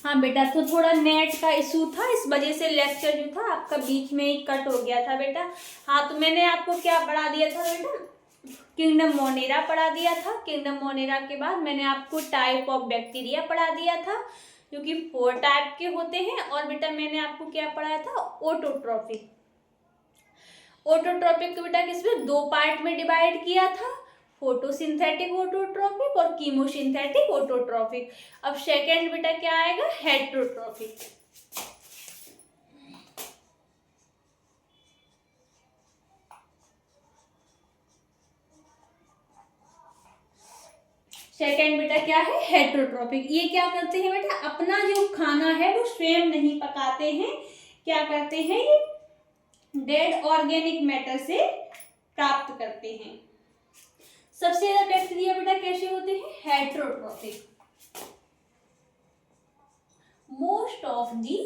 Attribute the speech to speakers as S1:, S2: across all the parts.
S1: हाँ बेटा, तो थोड़ा नेट का इशू था, इस वजह से लेक्चर जो था आपका बीच में ही कट हो गया था बेटा। हाँ, तो मैंने आपको क्या पढ़ा दिया था बेटा, किंगडम मोनेरा पढ़ा दिया था। किंगडम मोनेरा के बाद मैंने आपको टाइप ऑफ बैक्टीरिया पढ़ा दिया था, जो कि 4 टाइप के होते हैं। और बेटा मैंने आपको क्या पढ़ाया था, ऑटोट्रॉफिक। ऑटोट्रॉपिक को बेटा किसमें 2 पार्ट में डिवाइड किया था, फोटोसिंथेटिक ऑटोट्रॉपिक और कीमोसिंथेटिक ऑटोट्रॉपिक। अब सेकंड बेटा क्या आएगा, हेट्रोट्रॉपिक। सेकंड बेटा क्या है, हेट्रोट्रॉपिक। ये क्या करते हैं बेटा, अपना जो खाना है वो स्वयं नहीं पकाते हैं, क्या करते हैं, ये डेड ऑर्गेनिक मैटर से प्राप्त करते हैं। सबसे ज्यादा बैक्टीरिया बेटा कैसे होते हैं, heterotrophic. Most of the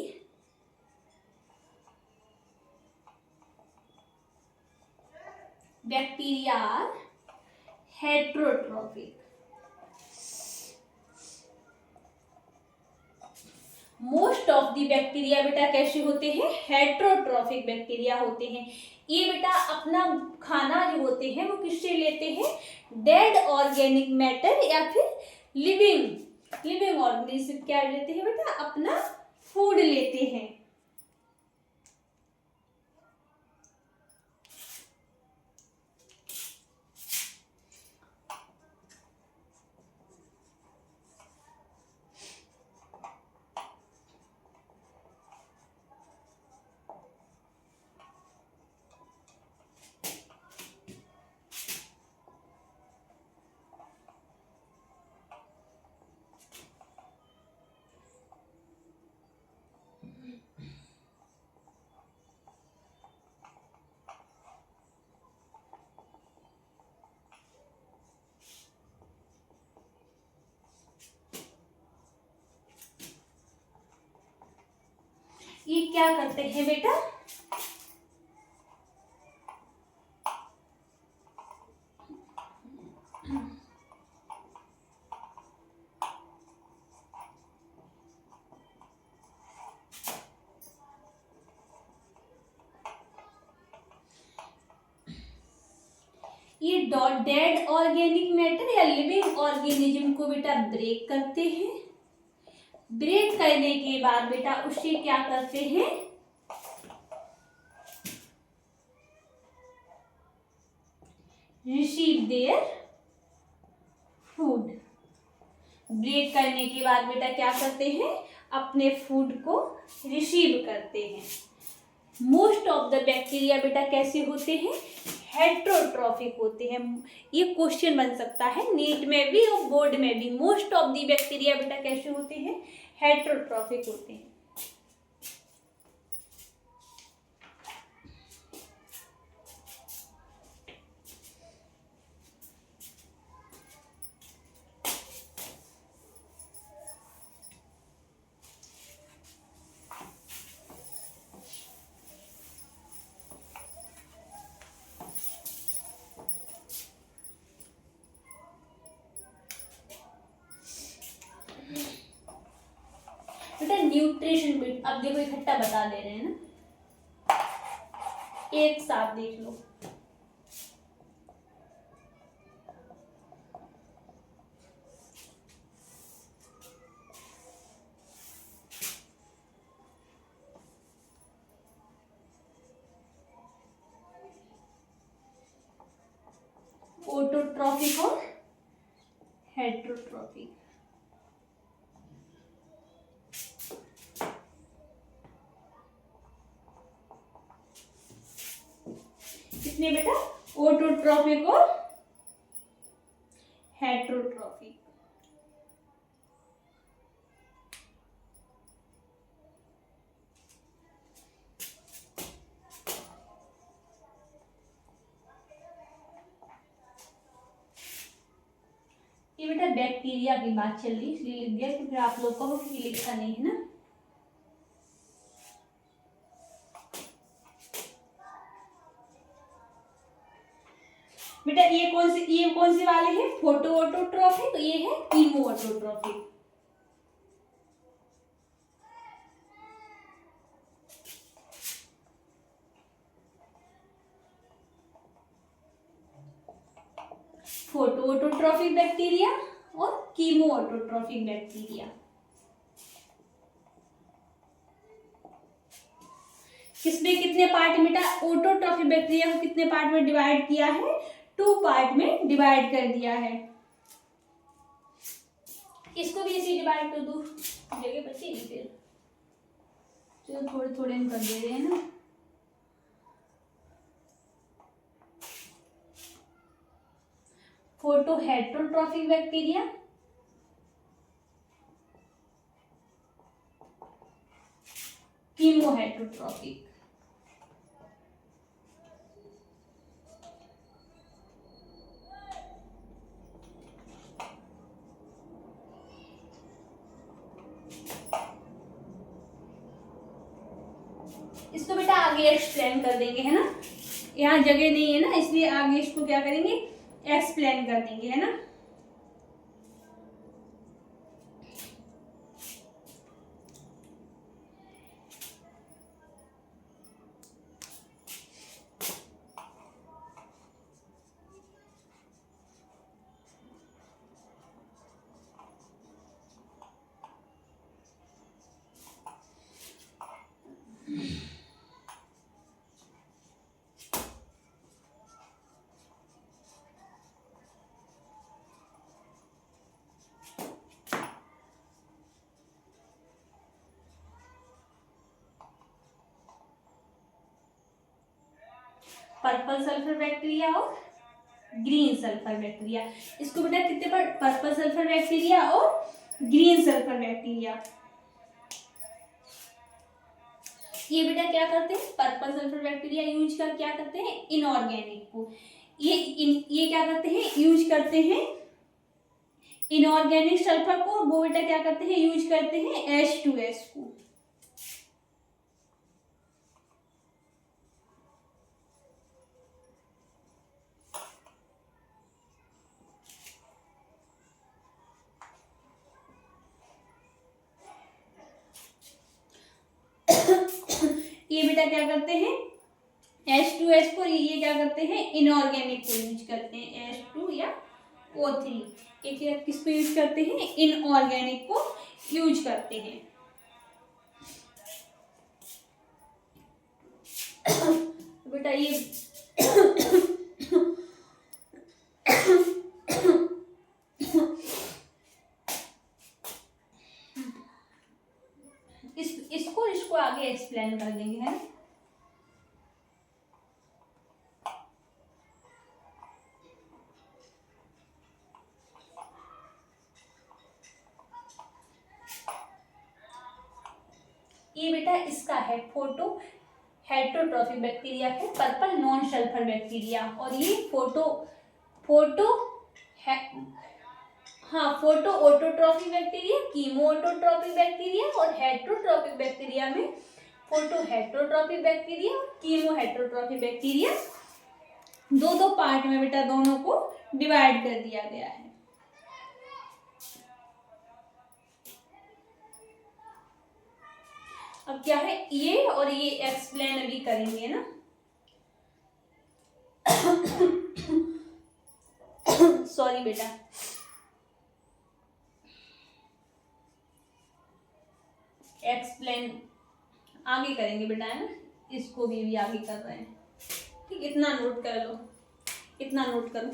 S1: bacteria are heterotrophic. Most of the bacteria बेटा कैसे होते हैं, हेट्रोट्रॉफिक बैक्टीरिया होते हैं। ये बेटा अपना खाना जो होते हैं वो किससे लेते हैं, डेड ऑर्गेनिक मैटर या फिर लिविंग ऑर्गेनिज्म क्या लेते हैं बेटा, अपना फूड लेते हैं। ये क्या करते हैं बेटा, ये डेड ऑर्गेनिक मैटर या लिविंग ऑर्गेनिज्म को बेटा ब्रेक करते हैं। ब्रेक करने के बाद बेटा उससे क्या करते हैं, रिसीव देयर फूड। ब्रेक करने के बाद बेटा क्या करते हैं, अपने फूड को रिसीव करते हैं। मोस्ट ऑफ द बैक्टीरिया बेटा कैसे होते हैं, हेट्रोट्रॉफिक होते हैं। ये क्वेश्चन बन सकता है नीट में भी और बोर्ड में भी। मोस्ट ऑफ द बैक्टीरिया बेटा कैसे होते हैं, हेट्रोट्रॉफिक होते हैं। बेटा न्यूट्रिशन बिट अब देखो इकट्ठा बता दे रहे हैं ना, एक साथ देख लो। ऑटोट्रॉफिक और हेट्रोट्रॉफिक। कितने बेटा, ऑटोट्रॉफिक और हेट्रोट्रॉफिक। ये बेटा बैक्टीरिया की बात चल रही इसलिए लिख दिया कि फिर आप लोग कहो कि लिखा नहीं है ना। बेटा ये कौन सी वाले हैं, फोटो ऑटोट्रॉफिक, तो ये है chemo autotrophic. Photo autotrophic bacteria और कीमो ऑटोट्रॉफिक बैक्टीरिया। किसमें कितने पार्ट बेटा? ऑटोट्रॉफिक बैक्टीरिया को कितने पार्ट में डिवाइड किया है? 2 पार्ट में डिवाइड कर दिया है। इसको भी ऐसे डिवाइड कर दो, जगह बचेगी फिर। चलो थोड़े थोड़े हम कर दे रहे हैं ना। Photo heterotrophic bacteria, chemo heterotrophic. इसको बेटा आगे एक्सप्लेन कर देंगे, है ना। यहाँ जगह नहीं है ना, इसलिए आगे इसको क्या करेंगे? एक्सप्लेन कर देंगे, है ना। पर्पल सल्फर बैक्टीरिया और ग्रीन सल्फर बैक्टीरिया। इसको बेटा कितने पर? पर्पल सल्फर बैक्टीरिया और ग्रीन सल्फर बैक्टीरिया। ये बेटा क्या करते हैं? पर्पल सल्फर बैक्टीरिया यूज कर क्या करते हैं? इनऑर्गेनिक को। ये क्या करते हैं? यूज करते हैं इनऑर्गेनिक सल्फर को। वो बेटा क्या करते हैं? यूज करते हैं H2S को। ये बेटा क्या करते हैं? H2S को। ये क्या करते हैं? इनऑर्गेनिक को यूज करते हैं, H2 या O3। एक किसको यूज करते हैं? इनऑर्गेनिक को यूज करते हैं। बेटा ये इसको आगे एक्सप्लेन कर देंगे, है। ये बेटा इसका है फोटो हेटरोट्रॉफिक बैक्टीरिया है, पर्पल नॉन सल्फर बैक्टीरिया। और ये photo autotrophic bacteria, chemo autotrophic bacteria और हेटरोट्रॉफिक बैक्टीरिया में फोटो हेटरोट्रॉफिक बैक्टीरिया और कीमो हेटरोट्रॉफिक बैक्टीरिया दो पार्ट में बेटा दोनों को डिवाइड कर दिया गया है। अब क्या है? ये और ये एक्सप्लेन अभी करेंगे ना। सॉरी बेटा। एक्सप्लेन आगे करेंगे बेटा, है ना। इसको भी आगे कर रहे हैं। ठीक, इतना नोट कर लो, इतना नोट करो।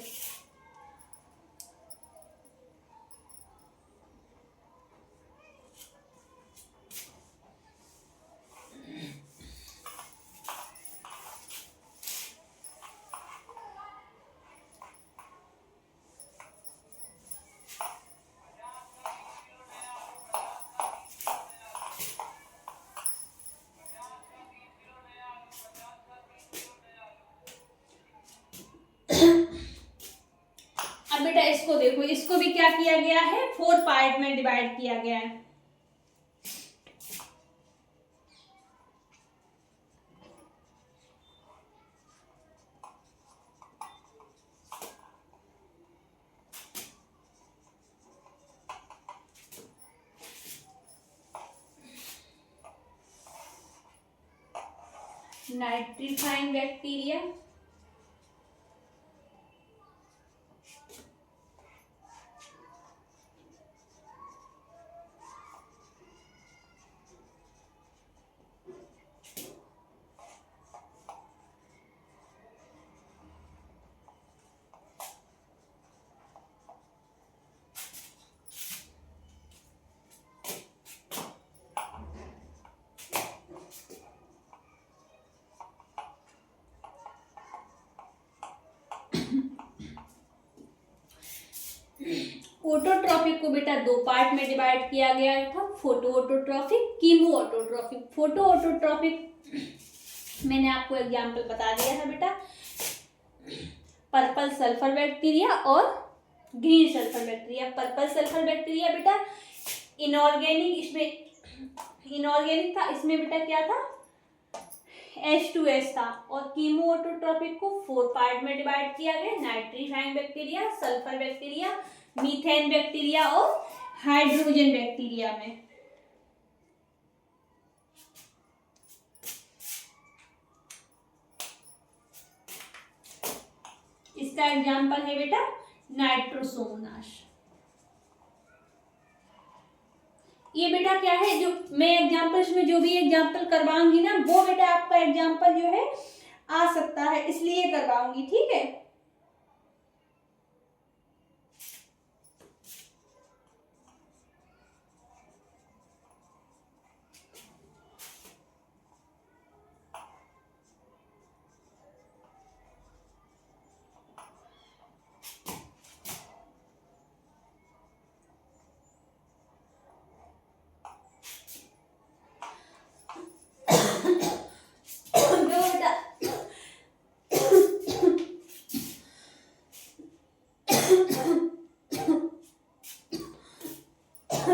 S1: अब बेटा इसको देखो, इसको भी क्या किया गया है? 4 पार्ट में डिवाइड किया गया है। नाइट्रीफाइंग बैक्टीरिया, ऑटोट्रॉफिक को बेटा दो पार्ट में डिवाइड किया गया था, photo autotrophic, chemo autotrophic. Photo autotrophic मैंने आपको एग्जाम्पल बता दिया था बेटा, पर्पल सल्फर बैक्टीरिया और green sulphur bacteria. Purple sulphur bacteria बेटा इनऑर्गेनिक, इसमें इनऑर्गेनिक था, इसमें बेटा क्या था, H2S था। और कीमो ऑटोट्रॉफिक को 4 पार्ट में डिवाइड किया गया, nitrifying bacteria, sulphur bacteria, methane bacteria और हाइड्रोजन बैक्टीरिया में। इसका एग्जाम्पल है बेटा नाइट्रोसोमोनास। ये बेटा क्या है, जो मैं एग्जाम्पल में जो भी एग्जाम्पल करवाऊंगी ना, वो बेटा आपका एग्जाम्पल जो है आ सकता है, इसलिए करवाऊंगी, ठीक है।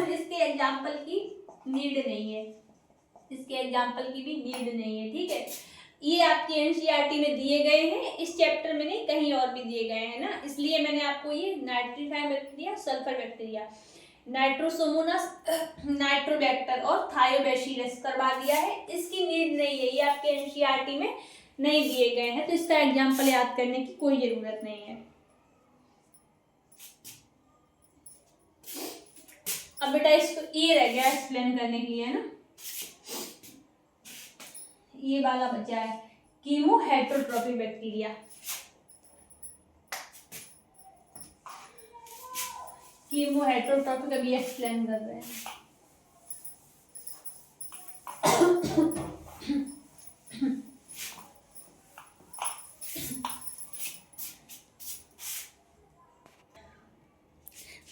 S1: इसके एग्जाम्पल की नीड नहीं है, इसके एग्जाम्पल की भी नीड नहीं है, ठीक है। ये आपके एनसीईआरटी में दिए गए हैं, इस चैप्टर में नहीं, कहीं और भी दिए गए हैं ना, इसलिए मैंने आपको ये nitrifying bacteria, sulphur bacteria, Nitrosomonas, Nitrobacter और थायोबैसिलस करवा दिया है। इसकी नीड नहीं है, ये आपके एनसीईआरटी में नहीं दिए गए हैं, तो इसका एग्जाम्पल याद करने की कोई जरूरत नहीं है। अब बेटा इसको ये रह गया एक्सप्लेन करने के लिए ना, ये वाला बचा है chemo heterotrophic bacteria. Chemo heterotrophic अभी एक्सप्लेन कर रहे हैं।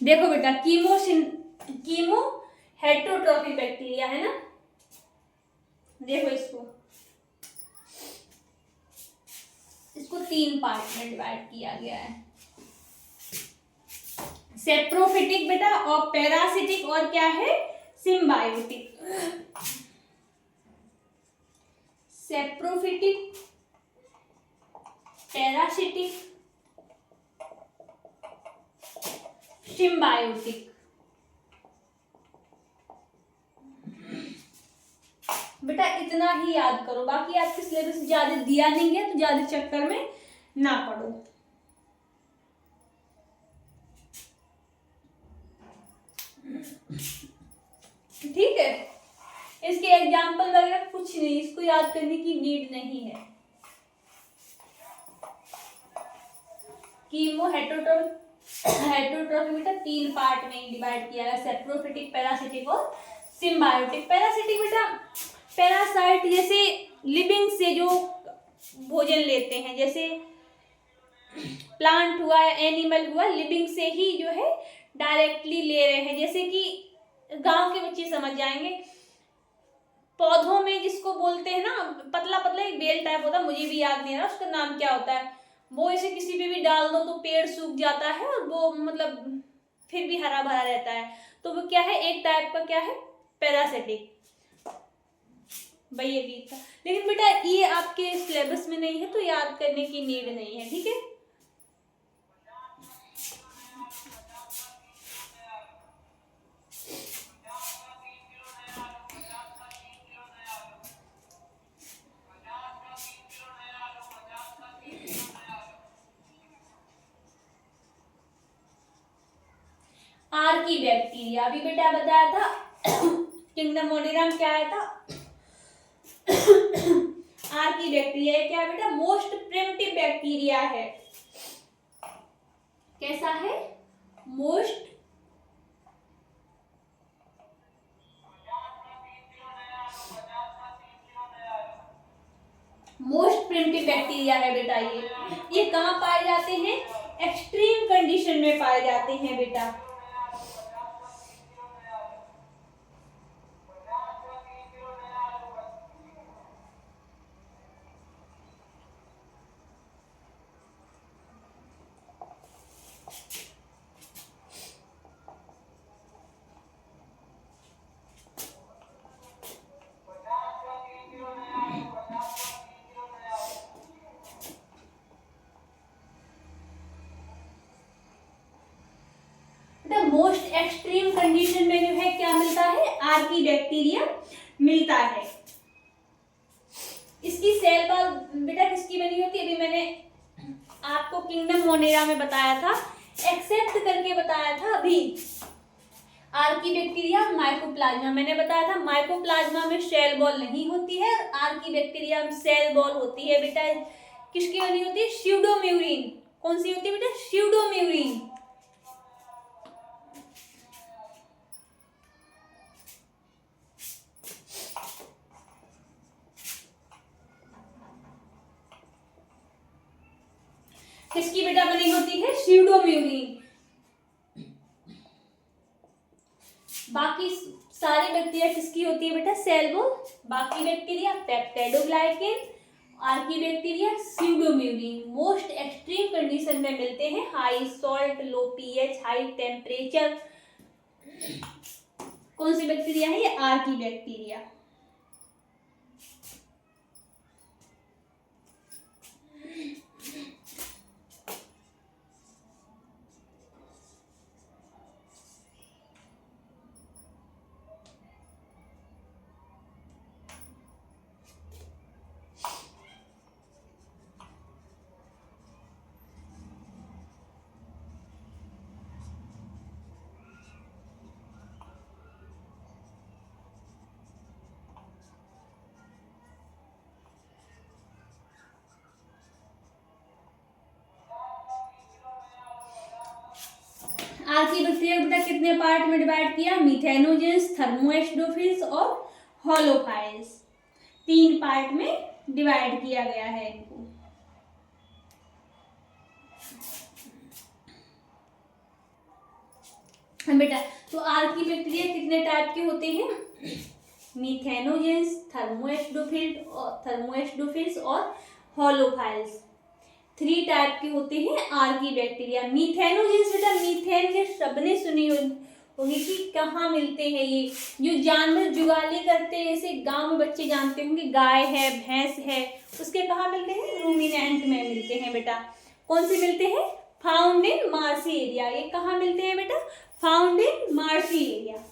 S1: देखो बेटा कीमो हेटरोट्रॉफिक बैक्टीरिया है ना, देखो इसको 3 पार्ट में डिवाइड किया गया है, सेप्रोफिटिक बेटा और पैरासिटिक और क्या है सिम्बायोटिक। Saprophytic, parasitic, symbiotic. बेटा इतना ही याद करो, बाकी आपके सिलेबस ज्यादा दिया नहीं है तो ज्यादा चक्कर में ना पढ़ो। ठीक है, इसके एग्जाम्पल वगैरह कुछ नहीं, इसको याद करने की नीड नहीं है। कीमो हेटरोट्रॉफिक बेटा 3 पार्ट में डिवाइड किया गया, सेप्रोफिटिक, पैरासिटिक और सिम्बायोटिक। पैरासिटिक बेटा पैरासाइट जैसे लिविंग से जो भोजन लेते हैं, जैसे प्लांट हुआ या एनिमल हुआ, लिविंग से ही जो है डायरेक्टली ले रहे हैं। जैसे कि गांव के बच्चे समझ जाएंगे, पौधों में जिसको बोलते हैं ना पतला पतला एक बेल टाइप होता है, मुझे भी याद नहीं आ रहा उसका नाम क्या होता है, वो इसे किसी पे भी डाल दो तो पेड़ सूख जाता है और वो मतलब फिर भी हरा भरा रहता है, तो वो क्या है एक टाइप का क्या है पैरासिटिक। भाई ये भी था, लेकिन बेटा ये आपके सिलेबस में नहीं है तो याद करने की नीड नहीं है, ठीक है। आर्की बैक्टीरिया अभी बेटा बताया था, किंगडम मोडियरम क्या आया था, आर्की बैक्टीरिया क्या है बेटा, मोस्ट प्रिमिटिव बैक्टीरिया है। कैसा है, मोस्ट प्रिमिटिव बैक्टीरिया है बेटा। ये कहाँ पाए जाते हैं, एक्सट्रीम कंडीशन में पाए जाते हैं बेटा, कंडीशन में जो है क्या मिलता है, आर्की बैक्टीरिया मिलता है। इसकी सेल वॉल बेटा किसकी बनी होती है, अभी मैंने आपको किंगडम मोनेरा में बताया था, एक्सेप्ट करके बताया था अभी। आर्की बैक्टीरिया माइकोप्लाज्मा मैंने बताया था, माइकोप्लाज्मा में सेल वॉल नहीं होती है, आर्की बैक्टीरिया में सेल वॉल होती है बेटा। किसकी बनी होती है, स्यूडोम्यूरिन। कौन सी होती है बेटा, स्यूडोम्यूरिन। किसकी बेटा बनी होती है, स्यूडोम्यूरिन। बाकी सारी बैक्टीरिया किसकी होती है बेटा, सेल वॉल। बाकी bacteria peptidoglycan, archaebacteria pseudomurein. Most extreme condition में मिलते हैं, high salt, low pH, high temperature. कौन सी बैक्टीरिया है ये, आर्की बैक्टीरिया। आर्की बैक्टीरिया बेटा कितने पार्ट में डिवाइड किया, मिथेनोजेंस, थर्मोएस्डोफिल्स और होलोफाइल्स। 3 पार्ट में डिवाइड किया गया है इनको। बेटा तो आर्की बैक्टीरिया कितने टाइप के होते हैं, मिथेनोजेंस, थर्मोएस्डोफिल्स और होलोफाइल्स। 3 टाइप के होते हैं आर्की बैक्टीरिया। मिथेनोजेंस बेटा, मीथेन के सबने सुनी होगी कि कहाँ मिलते हैं ये, जो जानवर जुगाली करते हैं, जैसे गांव में बच्चे जानते होंगे, गाय है, भैंस है, उसके कहाँ मिलते हैं, रूमिनेंट में मिलते हैं बेटा। कौन से मिलते हैं, फाउंड इन मार्सी एरिया। ये कहाँ मिलते हैं बेटा, फाउंड इन मार्सी एरिया।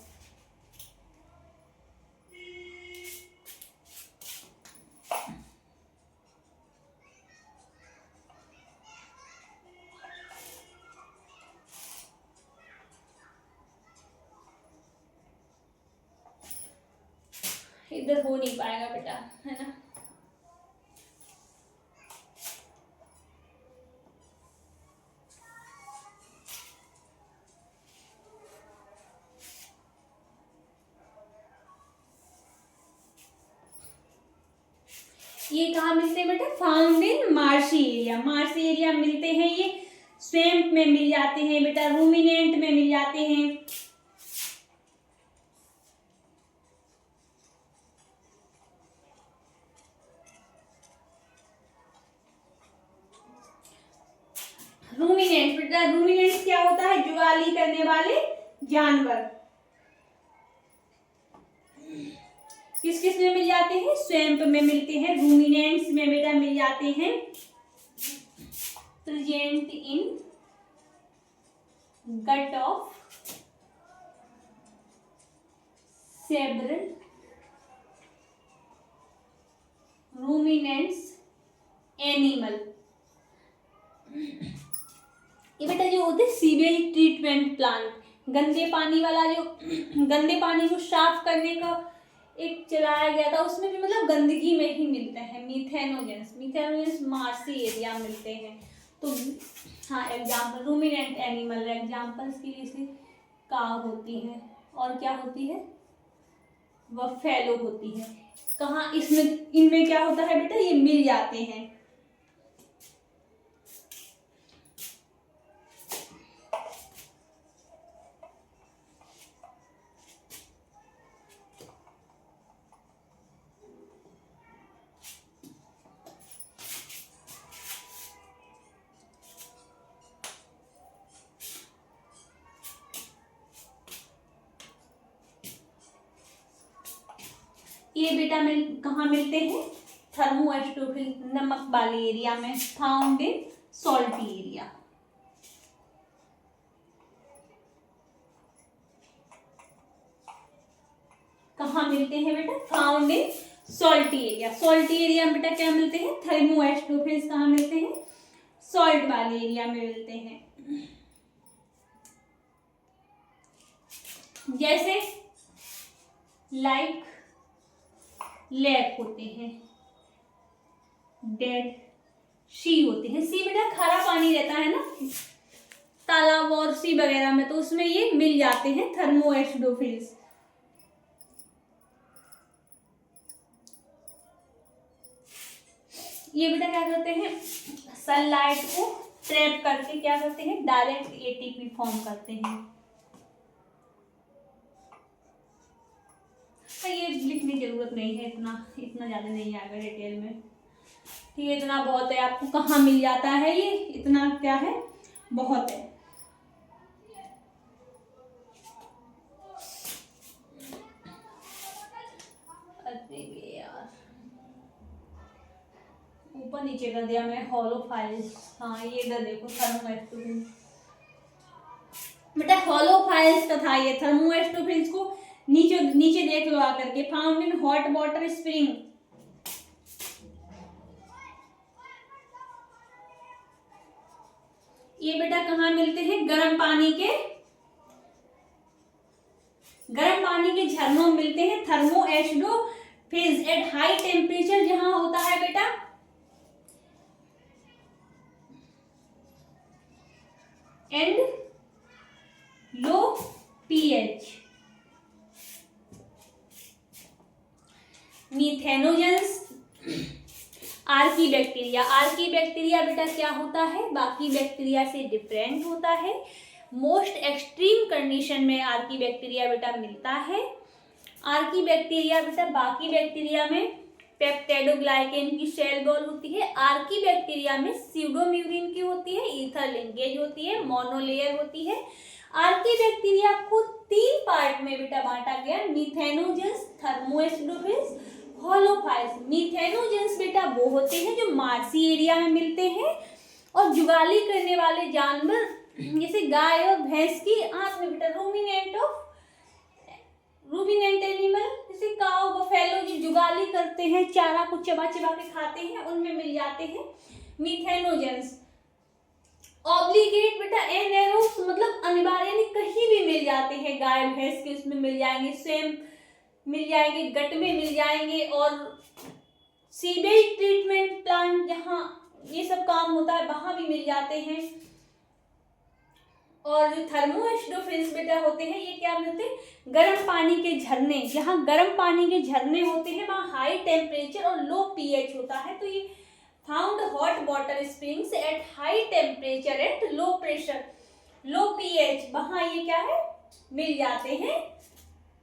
S1: इधर हो नहीं पाएगा बेटा, है ना। ये कहाँ मिलते हैं बेटा, found in marshy area. Marshy area मिलते हैं ये, स्वैम्प में मिल जाते हैं बेटा, रूमिनेंट में मिल जाते हैं। रूमिनेंट बेटा, रूमिनेंट क्या होता है, जुगाली करने वाले जानवर। किस किस में मिल जाते हैं, स्वैम्प में मिलते हैं, रूमिनेंट्स में बेटा मिल जाते हैं, present in gut of several ruminants animal. ये बेटा जो होते हैं सीवेज ट्रीटमेंट प्लांट, गंदे पानी वाला, जो गंदे पानी को साफ करने का एक चलाया गया था, उसमें भी मतलब गंदगी में ही मिलते हैं मिथेनोजेंस मार्सी एरिया मिलते हैं। तो हाँ, एग्जाम्पल रूमिनेंट एनिमल एग्जाम्पल्स की जैसे काव होती है, और क्या होती है, बफेलो होती है। कहाँ इसमें, इनमें क्या होता है बेटा, ये मिल जाते हैं। ये बेटा कहाँ मिलते हैं, थर्मोएस्टोफिल नमक वाले एरिया में, फाउंड इन सॉल्टी एरिया। मिलते हैं बेटा? Found in salty area. Salty area में बेटा क्या मिलते हैं? थर्मोएस्टोफिल्स कहाँ मिलते हैं? सॉल्ट वाले एरिया में मिलते हैं। जैसे लाइक लेक होते हैं, डेड सी होते हैं। सी बेटा खारा पानी रहता है ना तालाब और सी वगैरह में, तो उसमें ये मिल जाते हैं थर्मोएस्टोफिल्स। ये बेटा क्या करते हैं? सनलाइट को ट्रैप करके क्या करते हैं? डायरेक्ट एटीपी फॉर्म करते हैं। ये लिखने की जरूरत नहीं है, इतना ज्यादा नहीं आएगा डिटेल में, ठीक है? इतना बहुत है। आपको कहाँ मिल जाता है ये? इतना क्या है? बहुत है। अरे यार ऊपर नीचे कर दिया मैं। होलोफाइल्स, हाँ ये इधर देखो थर्मोएस्टोफिल्स। बेटा होलोफाइल्स का था ये। थर्मोएस्टोफिल्स को नीचे नीचे देख लो आकर के। Found in hot water spring. ये बेटा कहाँ मिलते हैं? गर्म पानी के झरनों में मिलते हैं थर्मोएस्टोफिल्स एट हाई टेम्परेचर। जहां होता है बेटा and low pH. Methanogens archaebacteria बेटा क्या होता है? बाकी बैक्टीरिया से डिफरेंट होता है। मोस्ट एक्सट्रीम कंडीशन में आर्की बैक्टीरिया बेटा मिलता है। आर्की बैक्टीरिया बेटा बाकी बैक्टीरिया में पेप्टिडोग्लाइकेन की सेल वॉल होती है। आर्की बैक्टीरिया में स्यूडोम्यूरिन की होती है, ईथर लिंकेज होती है, मोनोलेयर होती है। आर्की बैक्टीरिया को 3 पार्ट में बेटा बांटा गया, मीथेनोजेंस, थर्मोएस्टोफिल्स, होलोफाइल्स। मीथेनोजेंस बेटा वो होते हैं जो मार्सी एरिया में मिलते हैं और जुगाली करने वाले जानवर जैसे गाय और भैंस की आंत में बेटा रूमिनेंट एनिमल जैसे काऊ बफेलो जो जुगाली करते हैं, चारा को चबा चबा के खाते हैं, उनमें मिल जाते हैं मीथेनोजेंस। ऑब्लिगेट बेटा एनेरोब्स मतलब अनिवार्य यानी कहीं भी मिल जाते हैं। गाय भैंस के उसमें मिल जाएंगे, सेम मिल जाएंगे, गट में मिल जाएंगे, और सीवेज ट्रीटमेंट प्लांट जहाँ ये सब काम होता है वहां भी मिल जाते हैं। और जो थर्मोएस्टोफिल्स बेटा होते हैं ये क्या मिलते हैं? गर्म पानी के झरने। जहाँ गर्म पानी के झरने होते हैं वहाँ हाई टेम्परेचर और लो पीएच होता है। तो ये found hot water springs at high temperature at low pressure, low pH, वहाँ ये क्या है? मिल जाते हैं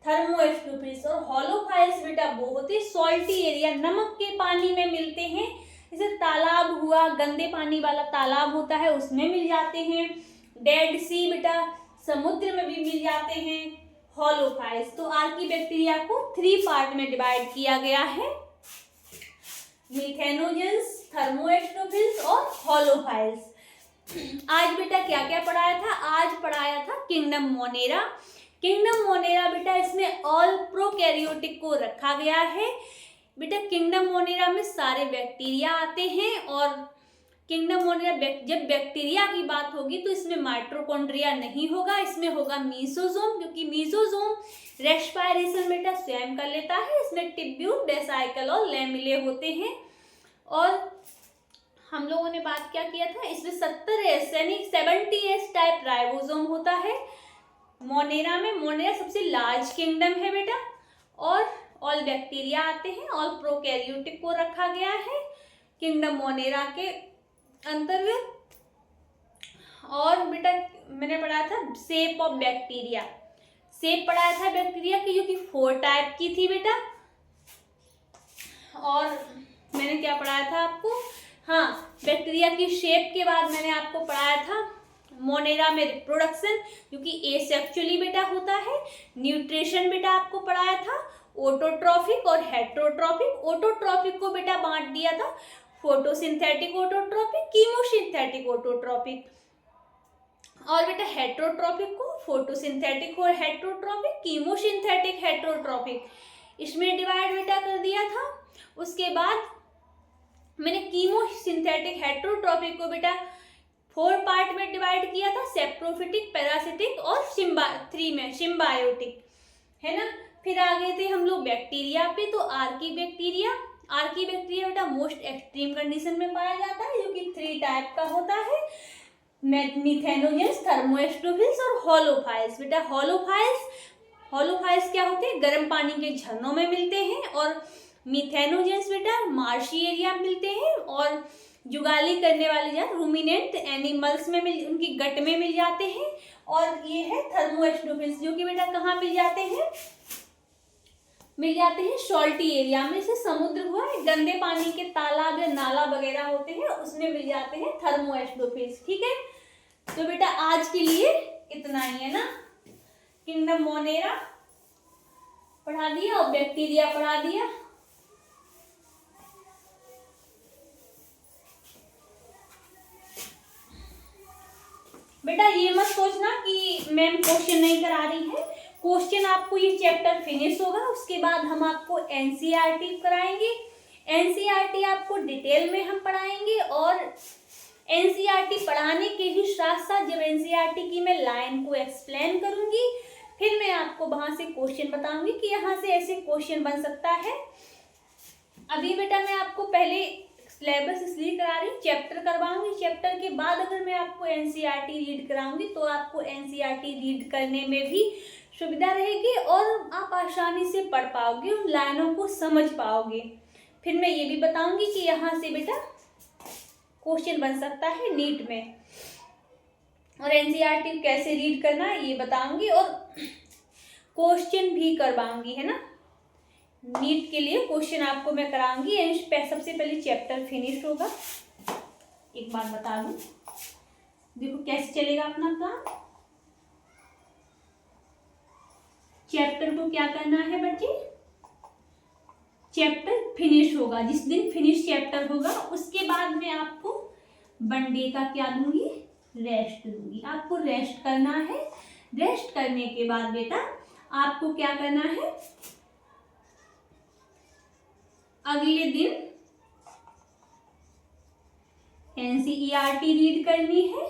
S1: थर्मोएस्टोफिल्स। और होलोफाइल्स बेटा वो होते सॉल्टी एरिया, नमक के पानी में मिलते हैं। जैसे तालाब हुआ, गंदे पानी वाला तालाब होता है उसमें मिल जाते हैं। डेड सी बेटा समुद्र में भी मिल जाते हैं होलोफाइल्स। तो आर्की बैक्टीरिया को 3 पार्ट में डिवाइड किया गया है, मीथेनोजेंस, थर्मोएस्टोफिल्स और होलोफाइल्स। आज बेटा क्या क्या पढ़ाया था? आज पढ़ाया था किंगडम मोनेरा। किंगडम मोनेरा बेटा इसमें ऑल प्रोकैरियोटिक को रखा गया है। बेटा किंगडम मोनेरा में सारे बैक्टीरिया आते हैं, और किंगडम मोनेरा जब बैक्टीरिया की बात होगी तो इसमें माइटोकॉन्ड्रिया नहीं होगा, इसमें होगा मीसोजोम, क्योंकि मीसोजोम रेस्पिरेशन बेटा स्वयं कर लेता है। इसमें टिब्यूल, वेसाइकल और लैमिले होते हैं। और हम लोगों ने बात क्या किया था? इसमें 70S यानी 70S टाइप राइबोसोम होता है मोनेरा में। मोनेरा सबसे लार्ज किंगडम है बेटा, और ऑल बैक्टीरिया आते हैं, ऑल प्रोकैरियोटिक को रखा गया है किंगडम मोनेरा के अंतर्गत। और बेटा मैंने पढ़ा था शेप ऑफ बैक्टीरिया, शेप पढ़ाया था बैक्टीरिया की, जो कि 4 टाइप की थी बेटा। और मैंने क्या पढ़ाया था आपको? हाँ, बैक्टीरिया की शेप के बाद मैंने आपको पढ़ाया था मोनेरा में रिप्रोडक्शन, जो कि एसेक्सुअली बेटा होता है। न्यूट्रिशन बेटा आपको पढ़ाया था, ऑटोट्रॉफिक और हेटरोट्रॉफिक। ऑटोट्रॉफिक को बेटा बांट दिया था फोटोसिंथेटिक ऑटोट्रॉफिक, कीमोसिंथेटिक ऑटोट्रॉफिक, और बेटा हेटरोट्रॉफिक को फोटोसिंथेटिक और हेटरोट्रॉफिक, कीमोसिंथेटिक हेटरोट्रॉफिक। इसमें डिवाइड बेटा कर दिया था। उसके बाद मैंने कीमोसिंथेटिक हेटेरोट्रॉपिक को बेटा 4 पार्ट में डिवाइड किया था, सेप्रोफिटिक, पैरासिटिक और सिम्बायोटिक, है ना। फिर आ गए थे हम लोग बैक्टीरिया पे, तो आर्की बैक्टीरिया बेटा मोस्ट एक्सट्रीम कंडीशन में पाया जाता है, जो कि 3 टाइप का होता है, मिथेनोजेंस, थर्मोएस्ट्रोफिल्स और होलोफाइल्स। बेटा होलोफाइल्स क्या होते हैं, गर्म पानी के झरनों में मिलते हैं, और मिथेनोजेंस बेटा मार्शी एरिया में मिलते हैं, और जुगाली करने वाले जात रूमिनेंट एनिमल्स में उनकी गट में मिल जाते हैं। और ये है थर्मोएस्ट्रोफिल्स, जो कि बेटा कहाँ मिल जाते हैं, सॉल्टी एरिया में, जैसे समुद्र हुआ है, गंदे पानी के तालाब या नाला वगैरह होते हैं, उसमें मिल जाते हैं थर्मोएस्ट्रोफिल्स। ठीक है, तो बेटा आज के लिए इतना ही है ना। किंगडम मोनेरा पढ़ा दिया और बैक्टीरिया पढ़ा दिया। बेटा ये मत सोचना कि मैम क्वेश्चन नहीं करा रही है, क्वेश्चन आपको ये चैप्टर फिनिश होगा, उसके बाद हम आपको एनसीईआरटी कराएंगे। एनसीईआरटी आपको डिटेल में हम पढ़ाएंगे, और एनसीईआरटी पढ़ाने के ही साथ साथ जब एनसीईआरटी की मैं लाइन को एक्सप्लेन करूंगी, फिर मैं आपको वहां से क्वेश्चन बताऊंगी कि यहाँ से ऐसे क्वेश्चन बन सकता है। अभी बेटा मैं आपको पहले सिलेबस इसलिए करा रही हूँ, चैप्टर करवाऊंगी, चैप्टर के बाद अगर मैं आपको एनसीईआरटी रीड कराऊंगी तो आपको एनसीईआरटी रीड करने में भी सुविधा रहेगी, और आप आसानी से पढ़ पाओगे, उन लाइनों को समझ पाओगे। फिर मैं ये भी बताऊंगी कि यहाँ से बेटा क्वेश्चन बन सकता है नीट में, और एनसीईआरटी कैसे रीड करना है ये बताऊंगी, और क्वेश्चन भी करवाऊंगी, है ना। नीट के लिए क्वेश्चन आपको मैं कराऊंगी। सबसे पहले चैप्टर फिनिश होगा। एक बात बता दूं, देखो कैसे चलेगा अपना काम। चैप्टर को क्या करना है बच्चे, चैप्टर फिनिश होगा, जिस दिन फिनिश चैप्टर होगा उसके बाद मैं आपको 1 डे का क्या दूंगी, रेस्ट दूंगी। आपको रेस्ट करना है। रेस्ट करने के बाद बेटा आपको क्या करना है, अगले दिन एनसीईआरटी रीड करनी है।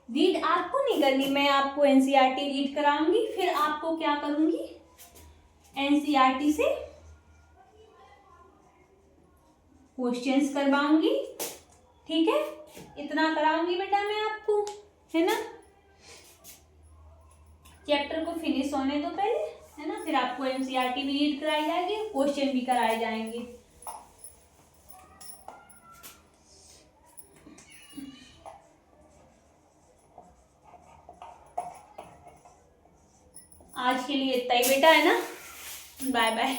S1: रीड आपको नहीं करनी, मैं आपको एनसीईआरटी रीड कराऊंगी, फिर आपको क्या करूंगी, एनसीईआरटी से क्वेश्चंस करवाऊंगी। ठीक है, इतना कराऊंगी बेटा मैं आपको, है ना। चैप्टर को फिनिश होने दो पहले, है ना, फिर आपको एनसीईआरटी भी रीड कराई जाएगी, क्वेश्चन भी कराए जाएंगे। आज के लिए इतना ही बेटा, है ना। Bye bye.